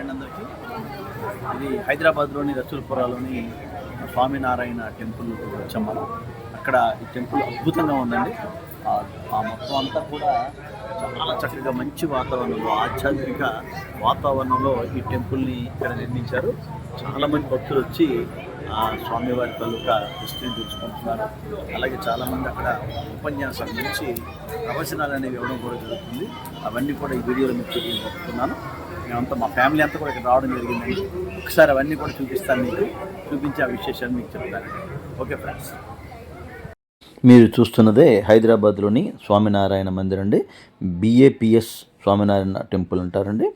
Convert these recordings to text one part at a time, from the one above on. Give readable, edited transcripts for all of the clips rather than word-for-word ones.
అండి అందరికీ. ఇది హైదరాబాద్లోని రసూల్పురాలోని స్వామినారాయణ టెంపుల్ వచ్చాం మనం. అక్కడ ఈ టెంపుల్ అద్భుతంగా ఉందండి. ఆ మొత్తం అంతా కూడా చాలా చక్కగా మంచి వాతావరణంలో, ఆధ్యాత్మిక వాతావరణంలో ఈ టెంపుల్ని ఇక్కడ నిర్మించారు. చాలామంది భక్తులు వచ్చి స్వామివారి తాలూకా హిస్టరీని తెలుసుకుంటున్నారు. అలాగే చాలామంది అక్కడ ఉపన్యాసాల నుంచి ప్రవచనాలు అనేవి ఇవ్వడం కూడా జరుగుతుంది. అవన్నీ కూడా ఈ వీడియోలో మీకు చెప్తున్నాను. మేమంతా మా ఫ్యామిలీ అంతా కూడా ఇక్కడ రావడం జరిగిందండి. ఒకసారి అవన్నీ కూడా చూపిస్తాను, మీకు చూపించి ఆ విశేషాలు మీకు చెప్తాను. ఓకే ఫ్రెండ్స్, మీరు చూస్తున్నదే హైదరాబాద్లోని స్వామినారాయణ మందిర్ అండి. బిఏపిఎస్ స్వామినారాయణ టెంపుల్ అంటారండి.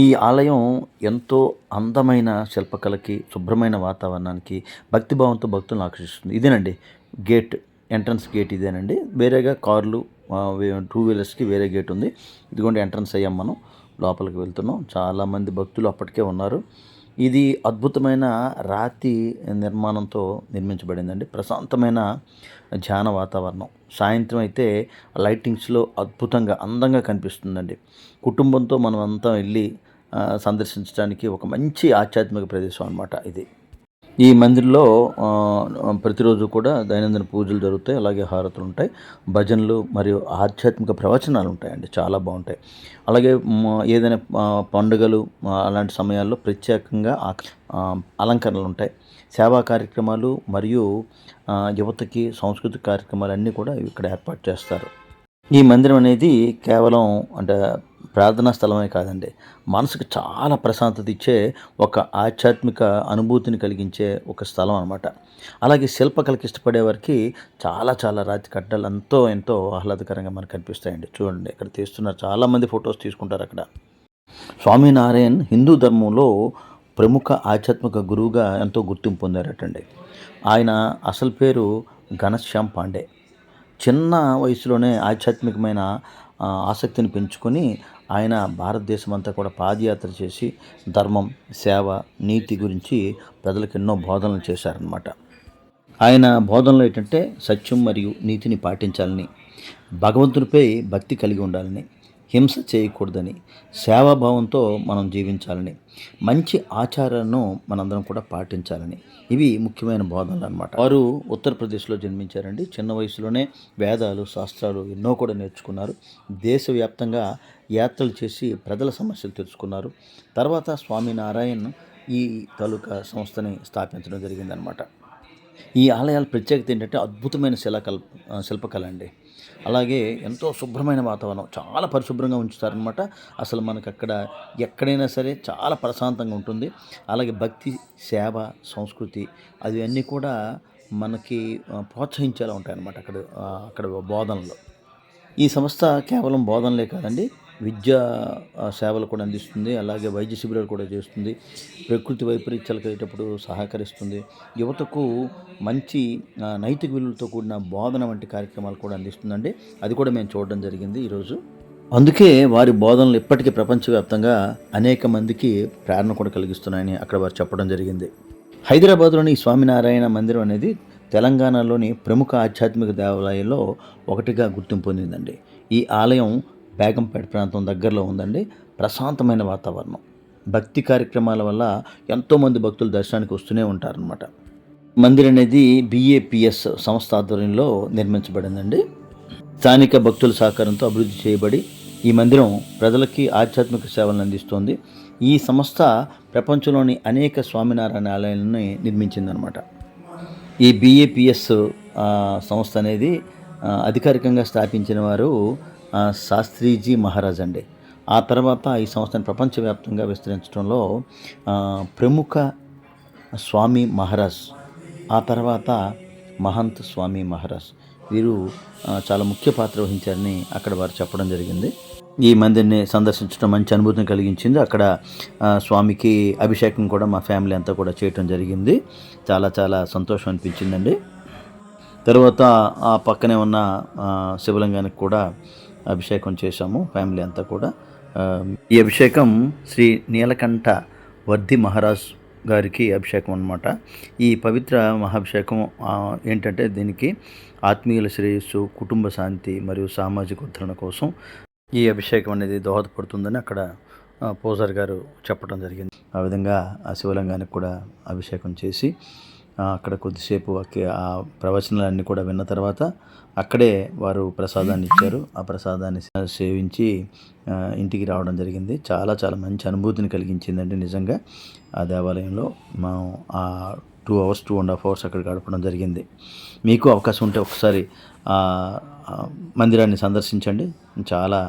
ఈ ఆలయం ఎంతో అందమైన శిల్పకళకి, శుభ్రమైన వాతావరణానికి, భక్తిభావంతో భక్తులను ఆకర్షిస్తుంది. ఇదేనండి గేట్, ఎంట్రన్స్ గేట్ ఇదేనండి. వేరేగా కార్లు, 2 వీలర్స్కి వేరే గేట్ ఉంది. ఇదిగోండి ఎంట్రన్స్ అయ్యాం మనం, లోపలికి వెళ్తున్నాం. చాలామంది భక్తులు అప్పటికే ఉన్నారు. ఇది అద్భుతమైన రాతి నిర్మాణంతో నిర్మించబడిందండి. ప్రశాంతమైన ధ్యాన వాతావరణం. సాయంత్రం అయితే లైటింగ్స్లో అద్భుతంగా అందంగా కనిపిస్తుందండి. కుటుంబంతో మనం అంతా వెళ్ళి సందర్శించడానికి ఒక మంచి ఆధ్యాత్మిక ప్రదేశం అన్నమాట ఇది. ఈ మందిర్లో ప్రతిరోజు కూడా దైనందిన పూజలు జరుగుతాయి. అలాగే హారతులు ఉంటాయి, భజనలు మరియు ఆధ్యాత్మిక ప్రవచనాలు ఉంటాయండి. చాలా బాగుంటాయి. అలాగే ఏదైనా పండుగలు అలాంటి సమయాల్లో ప్రత్యేకంగా అలంకరణలు ఉంటాయి. సేవా కార్యక్రమాలు మరియు యువతకి సాంస్కృతిక కార్యక్రమాలు అన్నీ కూడా ఇక్కడ ఏర్పాటు చేస్తారు. ఈ మందిరం అనేది కేవలం అంటే ప్రార్థనా స్థలమే కాదండి, మనసుకు చాలా ప్రశాంతత ఇచ్చే ఒక ఆధ్యాత్మిక అనుభూతిని కలిగించే ఒక స్థలం అనమాట. అలాగే శిల్పకళకి ఇష్టపడే వారికి చాలా చాలా రాతి కట్టడాలు ఎంతో ఆహ్లాదకరంగా మనకు కనిపిస్తాయండి. చూడండి, ఇక్కడ తీస్తున్నారు, చాలామంది ఫొటోస్ తీసుకుంటారు అక్కడ. స్వామినారాయణ్ హిందూ ధర్మంలో ప్రముఖ ఆధ్యాత్మిక గురువుగా ఎంతో గుర్తింపు పొందారటండి. ఆయన అసలు పేరు ఘనశ్యామ్ పాండే. చిన్న వయసులోనే ఆధ్యాత్మికమైన ఆసక్తిని పెంచుకొని ఆయన భారతదేశం అంతా కూడా పాదయాత్ర చేసి ధర్మం, సేవ, నీతి గురించి ప్రజలకు ఎన్నో బోధనలు చేశారనమాట. ఆయన బోధనలు ఏంటంటే సత్యం మరియు నీతిని పాటించాలని, భగవంతునిపై భక్తి కలిగి ఉండాలని, హింస చేయకూడదని, సేవాభావంతో మనం జీవించాలని, మంచి ఆచారాలను మనందరం కూడా పాటించాలని, ఇవి ముఖ్యమైన బోధనలు అనమాట. వారు ఉత్తరప్రదేశ్లో జన్మించారండి. చిన్న వయసులోనే వేదాలు, శాస్త్రాలు ఎన్నో కూడా నేర్చుకున్నారు. దేశవ్యాప్తంగా యాత్రలు చేసి ప్రజల సమస్యలు తెలుసుకున్నారు. తర్వాత స్వామినారాయణ్ ఈ తాలూకా సంస్థని స్థాపించడం జరిగిందనమాట. ఈ ఆలయాల ప్రత్యేకత ఏంటంటే అద్భుతమైన శిల్పకళ అండి. అలాగే ఎంతో శుభ్రమైన వాతావరణం, చాలా పరిశుభ్రంగా ఉంచుతారనమాట. అసలు మనకు అక్కడ ఎక్కడైనా సరే చాలా ప్రశాంతంగా ఉంటుంది. అలాగే భక్తి, సేవ, సంస్కృతి అన్నీ కూడా మనకి ప్రోత్సహించేలా ఉంటాయన్నమాట అక్కడ బోధనలో. ఈ సంస్థ కేవలం బోధనలే కాదండి, విద్యా సేవలు కూడా అందిస్తుంది. అలాగే వైద్య శిబిరాలు కూడా చేస్తుంది. ప్రకృతి వైపరీత్యాలకు అయ్యేటప్పుడు సహకరిస్తుంది. యువతకు మంచి నైతిక విలువలతో కూడిన బోధన వంటి కార్యక్రమాలు కూడా అందిస్తుందండి. అది కూడా మేము చూడడం జరిగింది ఈరోజు. అందుకే వారి బోధనలు ఇప్పటికీ ప్రపంచవ్యాప్తంగా అనేక మందికి ప్రేరణ కూడా కలిగిస్తున్నాయని అక్కడ వారు చెప్పడం జరిగింది. హైదరాబాద్లోని స్వామినారాయణ మందిరం అనేది తెలంగాణలోని ప్రముఖ ఆధ్యాత్మిక దేవాలయాల్లో ఒకటిగా గుర్తింపు పొందిందండి. ఈ ఆలయం బేగంపేట ప్రాంతం దగ్గరలో ఉందండి. ప్రశాంతమైన వాతావరణం, భక్తి కార్యక్రమాల వల్ల ఎంతోమంది భక్తులు దర్శనానికి వస్తూనే ఉంటారనమాట. మందిర్ అనేది బిఏపిఎస్ సంస్థ ఆధ్వర్యంలో నిర్మించబడిందండి. స్థానిక భక్తుల సహకారంతో అభివృద్ధి చేయబడి ఈ మందిరం ప్రజలకి ఆధ్యాత్మిక సేవలను అందిస్తోంది. ఈ సంస్థ ప్రపంచంలోని అనేక స్వామినారాయణ ఆలయాలను నిర్మించిందనమాట. ఈ బిఏపిఎస్ సంస్థ అనేది అధికారికంగా స్థాపించిన వారు శాస్త్రీజీ మహారాజ్ అండి. ఆ తర్వాత ఈ సంస్థను ప్రపంచవ్యాప్తంగా విస్తరించడంలో ప్రముఖ స్వామి మహారాజ్, ఆ తర్వాత మహంత్ స్వామి మహారాజ్, వీరు చాలా ముఖ్య పాత్ర వహించారని అక్కడ వారు చెప్పడం జరిగింది. ఈ మందిర్ని సందర్శించడం మంచి అనుభూతిని కలిగించింది. అక్కడ స్వామికి అభిషేకం కూడా మా ఫ్యామిలీ అంతా కూడా చేయటం జరిగింది. చాలా చాలా సంతోషం అనిపించిందండి. తర్వాత ఆ పక్కనే ఉన్న శివలింగానికి కూడా అభిషేకం చేశాము ఫ్యామిలీ అంతా కూడా. ఈ అభిషేకం శ్రీ నీలకంఠ వర్ధి మహారాజ్ గారికి అభిషేకం అన్నమాట. ఈ పవిత్ర మహాభిషేకం ఏంటంటే దీనికి ఆత్మీయుల శ్రేయస్సు, కుటుంబ శాంతి మరియు సామాజిక ఉద్ధరణ కోసం ఈ అభిషేకం అనేది దోహదపడుతుందని అక్కడ పూజారి గారు చెప్పడం జరిగింది. ఆ విధంగా ఆ శివలింగానికి కూడా అభిషేకం చేసి అక్కడ కొద్దిసేపు ఆ ప్రవచనాలన్నీ కూడా విన్న తర్వాత అక్కడే వారు ప్రసాదాన్ని ఇచ్చారు. ఆ ప్రసాదాన్ని సేవించి ఇంటికి రావడం జరిగింది. చాలా చాలా మంచి అనుభూతిని కలిగించిందండి నిజంగా. ఆ దేవాలయంలో మనం 2.5 అవర్స్ అక్కడ గడపడం జరిగింది. మీకు అవకాశం ఉంటే ఒకసారి మందిరాన్ని సందర్శించండి. చాలా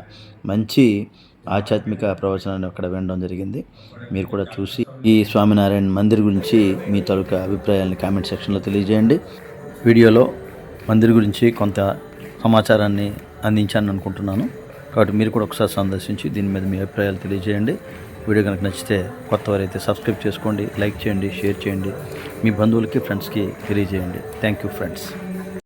మంచి ఆధ్యాత్మిక ప్రవచనాన్ని అక్కడ వినడం జరిగింది. మీరు కూడా చూసి ఈ స్వామినారాయణ మందిర్ గురించి మీ తాలూకా అభిప్రాయాలను కామెంట్ సెక్షన్లో తెలియజేయండి. వీడియోలో మందిర్ గురించి కొంత సమాచారాన్ని అందించాను అనుకుంటున్నాను. కాబట్టి మీరు కూడా ఒకసారి సందర్శించి దీని మీద మీ అభిప్రాయాలు తెలియజేయండి. వీడియో కనుక నచ్చితే కొత్తవారైతే సబ్స్క్రైబ్ చేసుకోండి, లైక్ చేయండి, షేర్ చేయండి, మీ బంధువులకి ఫ్రెండ్స్కి తెలియజేయండి. Thank you friends.